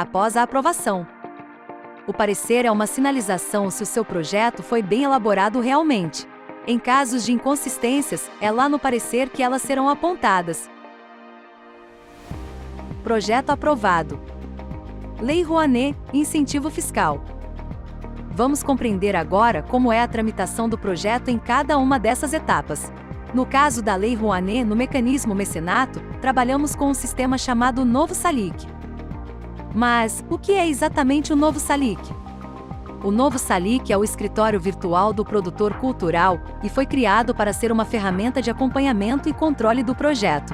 após a aprovação. O parecer é uma sinalização se o seu projeto foi bem elaborado realmente. Em casos de inconsistências, é lá no parecer que elas serão apontadas. Projeto aprovado. Lei Rouanet, incentivo fiscal. Vamos compreender agora como é a tramitação do projeto em cada uma dessas etapas. No caso da Lei Rouanet, no mecanismo mecenato, trabalhamos com um sistema chamado Novo Salic. Mas, o que é exatamente o Novo Salic? O Novo Salic é o escritório virtual do produtor cultural e foi criado para ser uma ferramenta de acompanhamento e controle do projeto.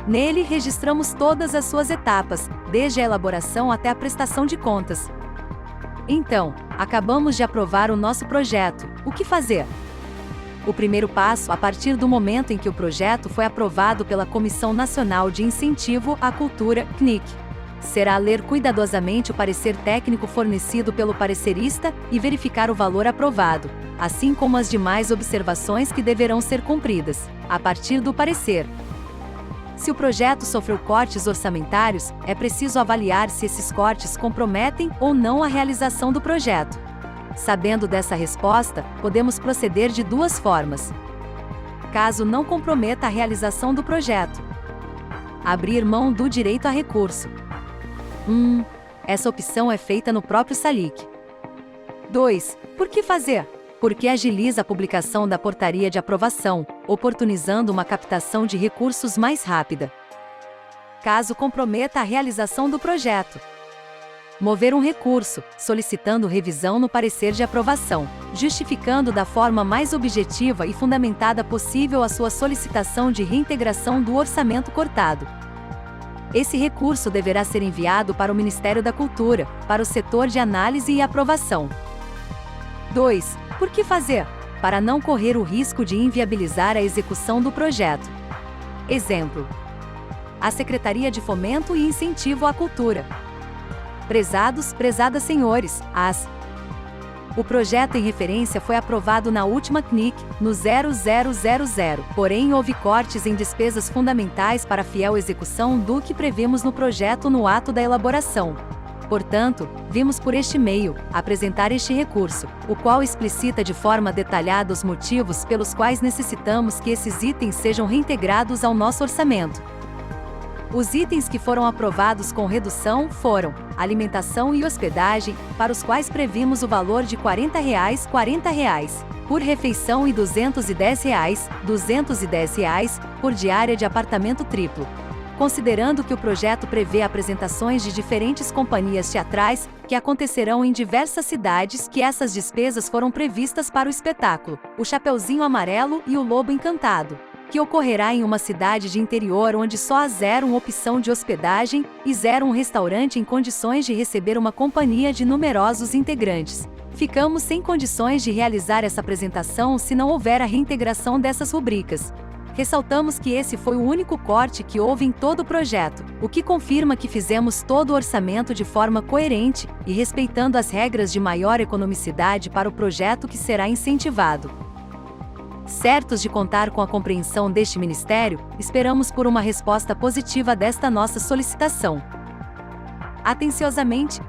Nele, registramos todas as suas etapas, desde a elaboração até a prestação de contas. Então, acabamos de aprovar o nosso projeto. O que fazer? O primeiro passo, a partir do momento em que o projeto foi aprovado pela Comissão Nacional de Incentivo à Cultura, CNIC, será ler cuidadosamente o parecer técnico fornecido pelo parecerista e verificar o valor aprovado, assim como as demais observações que deverão ser cumpridas, a partir do parecer. Se o projeto sofreu cortes orçamentários, é preciso avaliar se esses cortes comprometem ou não a realização do projeto. Sabendo dessa resposta, podemos proceder de duas formas. Caso não comprometa a realização do projeto, abrir mão do direito a recurso. Essa opção é feita no próprio Salic. 2. Por que fazer? Porque agiliza a publicação da portaria de aprovação, oportunizando uma captação de recursos mais rápida. Caso comprometa a realização do projeto, mover um recurso, solicitando revisão no parecer de aprovação, justificando da forma mais objetiva e fundamentada possível a sua solicitação de reintegração do orçamento cortado. Esse recurso deverá ser enviado para o Ministério da Cultura, para o setor de análise e aprovação. 2. Por que fazer? Para não correr o risco de inviabilizar a execução do projeto. Exemplo: a Secretaria de Fomento e Incentivo à Cultura. Prezados, prezadas senhores, o projeto em referência foi aprovado na última CNIC, no 0000, porém houve cortes em despesas fundamentais para a fiel execução do que prevemos no projeto no ato da elaboração. Portanto, vimos por este meio apresentar este recurso, o qual explicita de forma detalhada os motivos pelos quais necessitamos que esses itens sejam reintegrados ao nosso orçamento. Os itens que foram aprovados com redução foram alimentação e hospedagem, para os quais previmos o valor de R$ 40 por refeição e R$ 210 por diária de apartamento triplo. Considerando que o projeto prevê apresentações de diferentes companhias teatrais, que acontecerão em diversas cidades, que essas despesas foram previstas para o espetáculo O Chapeuzinho Amarelo e O Lobo Encantado, que ocorrerá em uma cidade de interior onde só há 0 opção de hospedagem e 0 um restaurante em condições de receber uma companhia de numerosos integrantes. Ficamos sem condições de realizar essa apresentação se não houver a reintegração dessas rubricas. Ressaltamos que esse foi o único corte que houve em todo o projeto, o que confirma que fizemos todo o orçamento de forma coerente e respeitando as regras de maior economicidade para o projeto que será incentivado. Certos de contar com a compreensão deste Ministério, esperamos por uma resposta positiva desta nossa solicitação. Atenciosamente.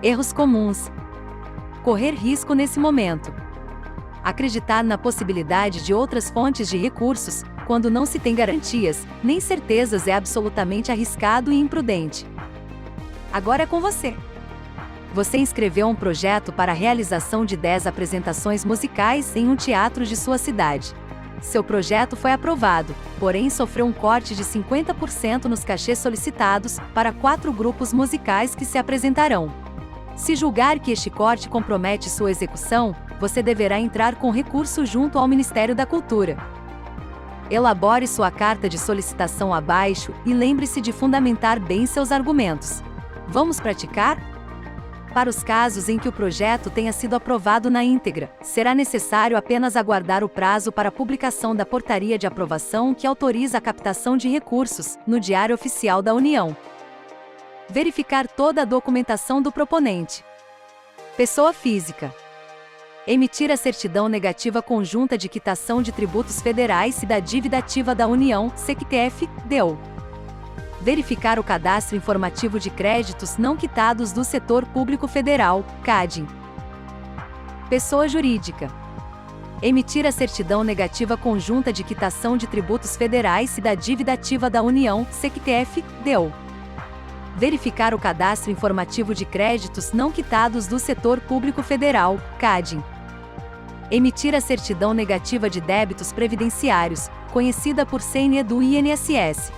Erros comuns. Correr risco nesse momento. Acreditar na possibilidade de outras fontes de recursos, quando não se tem garantias, nem certezas, é absolutamente arriscado e imprudente. Agora é com você. Você inscreveu um projeto para a realização de 10 apresentações musicais em um teatro de sua cidade. Seu projeto foi aprovado, porém sofreu um corte de 50% nos cachês solicitados para 4 grupos musicais que se apresentarão. Se julgar que este corte compromete sua execução, você deverá entrar com recurso junto ao Ministério da Cultura. Elabore sua carta de solicitação abaixo e lembre-se de fundamentar bem seus argumentos. Vamos praticar? Para os casos em que o projeto tenha sido aprovado na íntegra, será necessário apenas aguardar o prazo para a publicação da portaria de aprovação que autoriza a captação de recursos, no Diário Oficial da União. Verificar toda a documentação do proponente. Pessoa física. Emitir a certidão negativa conjunta de quitação de tributos federais e da dívida ativa da União, SECTF, DO. Verificar o cadastro informativo de créditos não quitados do setor público federal, CADE. Pessoa jurídica. Emitir a certidão negativa conjunta de quitação de tributos federais e da dívida ativa da União, SECTF-DO. Verificar o cadastro informativo de créditos não quitados do setor público federal, CADE. Emitir a certidão negativa de débitos previdenciários, conhecida por CNE do INSS.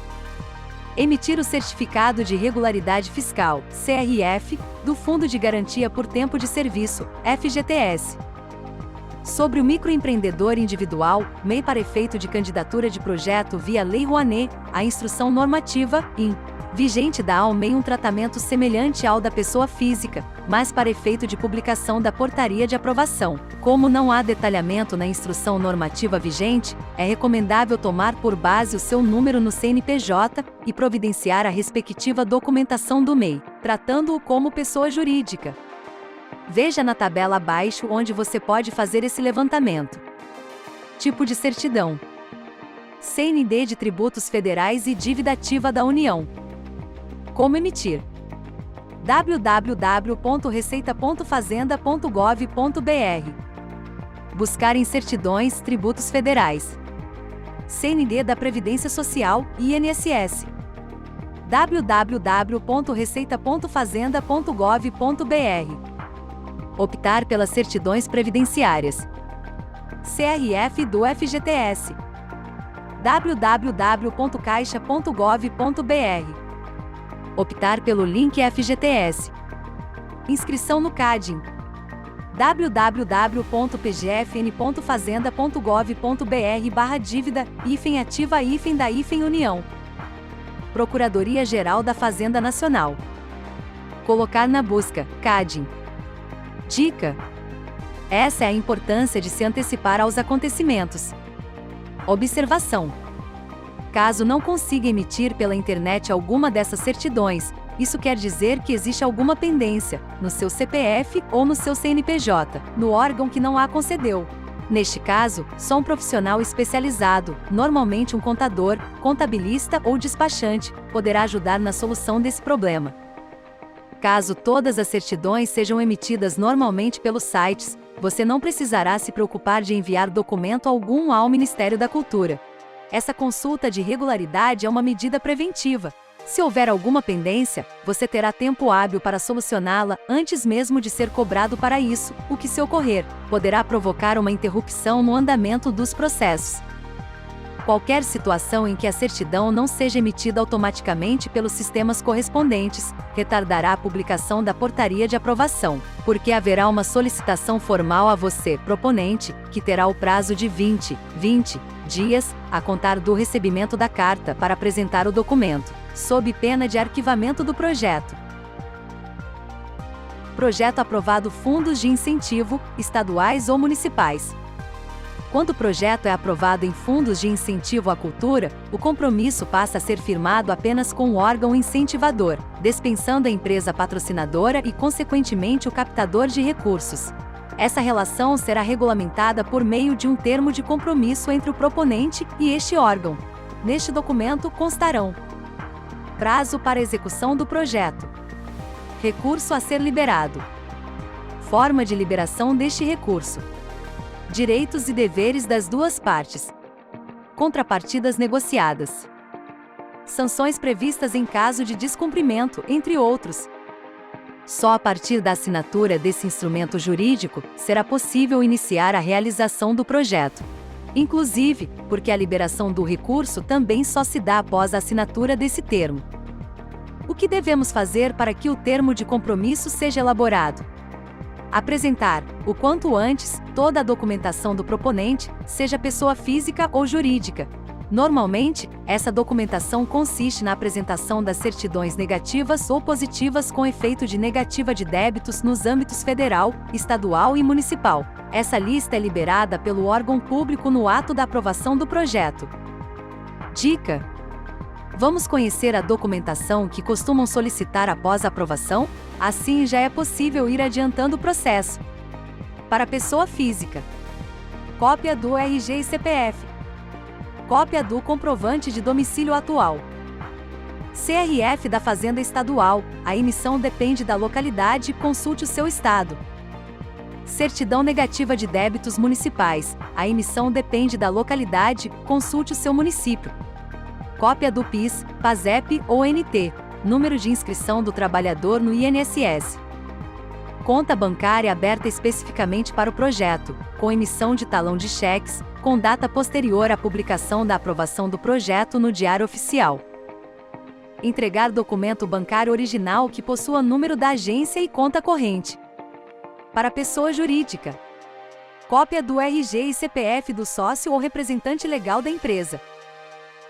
Emitir o certificado de regularidade fiscal, CRF, do Fundo de Garantia por Tempo de Serviço, FGTS. Sobre o microempreendedor individual, MEI para efeito de candidatura de projeto via Lei Rouanet, a instrução normativa, vigente dá ao MEI um tratamento semelhante ao da pessoa física, mas para efeito de publicação da portaria de aprovação. Como não há detalhamento na instrução normativa vigente, é recomendável tomar por base o seu número no CNPJ e providenciar a respectiva documentação do MEI, tratando-o como pessoa jurídica. Veja na tabela abaixo onde você pode fazer esse levantamento. Tipo de certidão: CND de tributos federais e dívida ativa da União. Como emitir? www.receita.fazenda.gov.br. Buscar em certidões, tributos federais. CND da Previdência Social, INSS. www.receita.fazenda.gov.br. Optar pelas certidões previdenciárias. CRF do FGTS. www.caixa.gov.br. Optar pelo link FGTS. Inscrição no CADE. www.pgfn.fazenda.gov.br/dívida, ativa da União. Procuradoria-Geral da Fazenda Nacional. Colocar na busca, CADE. Dica: essa é a importância de se antecipar aos acontecimentos. Observação: caso não consiga emitir pela internet alguma dessas certidões, isso quer dizer que existe alguma pendência, no seu CPF ou no seu CNPJ, no órgão que não a concedeu. Neste caso, só um profissional especializado, normalmente um contador, contabilista ou despachante, poderá ajudar na solução desse problema. Caso todas as certidões sejam emitidas normalmente pelos sites, você não precisará se preocupar de enviar documento algum ao Ministério da Cultura. Essa consulta de regularidade é uma medida preventiva. Se houver alguma pendência, você terá tempo hábil para solucioná-la antes mesmo de ser cobrado para isso, o que, se ocorrer, poderá provocar uma interrupção no andamento dos processos. Qualquer situação em que a certidão não seja emitida automaticamente pelos sistemas correspondentes, retardará a publicação da portaria de aprovação, porque haverá uma solicitação formal a você, proponente, que terá o prazo de 20 dias, a contar do recebimento da carta para apresentar o documento, sob pena de arquivamento do projeto. Projeto aprovado: fundos de incentivo, estaduais ou municipais. Quando o projeto é aprovado em fundos de incentivo à cultura, o compromisso passa a ser firmado apenas com o órgão incentivador, dispensando a empresa patrocinadora e, consequentemente, o captador de recursos. Essa relação será regulamentada por meio de um termo de compromisso entre o proponente e este órgão. Neste documento constarão: prazo para execução do projeto, recurso a ser liberado, forma de liberação deste recurso, direitos e deveres das duas partes, contrapartidas negociadas, sanções previstas em caso de descumprimento, entre outros. Só a partir da assinatura desse instrumento jurídico será possível iniciar a realização do projeto. Inclusive, porque a liberação do recurso também só se dá após a assinatura desse termo. O que devemos fazer para que o termo de compromisso seja elaborado? Apresentar, o quanto antes, toda a documentação do proponente, seja pessoa física ou jurídica. Normalmente, essa documentação consiste na apresentação das certidões negativas ou positivas com efeito de negativa de débitos nos âmbitos federal, estadual e municipal. Essa lista é liberada pelo órgão público no ato da aprovação do projeto. Dica: vamos conhecer a documentação que costumam solicitar após a aprovação? Assim já é possível ir adiantando o processo. Para pessoa física: cópia do RG e CPF, cópia do comprovante de domicílio atual, CRF da Fazenda Estadual, a emissão depende da localidade, consulte o seu estado. Certidão negativa de débitos municipais, a emissão depende da localidade, consulte o seu município. Cópia do PIS, PASEP ou NT, número de inscrição do trabalhador no INSS. Conta bancária aberta especificamente para o projeto, com emissão de talão de cheques, com data posterior à publicação da aprovação do projeto no Diário Oficial. Entregar documento bancário original que possua número da agência e conta corrente. Para pessoa jurídica. Cópia do RG e CPF do sócio ou representante legal da empresa.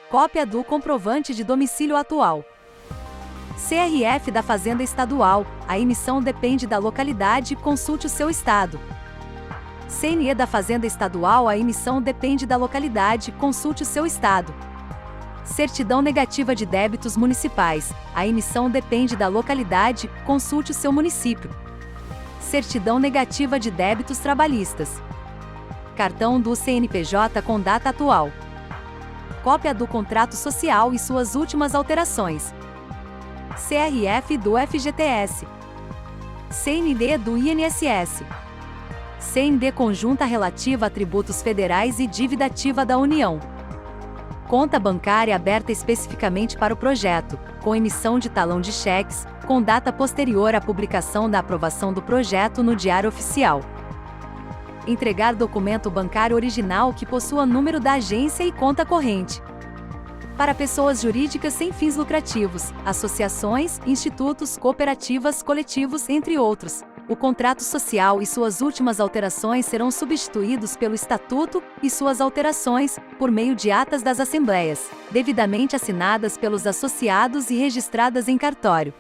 Cópia do comprovante de domicílio atual. CRF da Fazenda Estadual, a emissão depende da localidade, consulte o seu estado. CNE da Fazenda Estadual, a emissão depende da localidade, consulte o seu estado. Certidão negativa de débitos municipais, a emissão depende da localidade, consulte o seu município. Certidão negativa de débitos trabalhistas. Cartão do CNPJ com data atual. Cópia do contrato social e suas últimas alterações. CRF do FGTS. CND do INSS. CND conjunta relativa a tributos federais e dívida ativa da União. Conta bancária aberta especificamente para o projeto, com emissão de talão de cheques, com data posterior à publicação da aprovação do projeto no Diário Oficial. Entregar documento bancário original que possua número da agência e conta corrente. Para pessoas jurídicas sem fins lucrativos, associações, institutos, cooperativas, coletivos, entre outros, o contrato social e suas últimas alterações serão substituídos pelo Estatuto e suas alterações, por meio de atas das assembleias, devidamente assinadas pelos associados e registradas em cartório.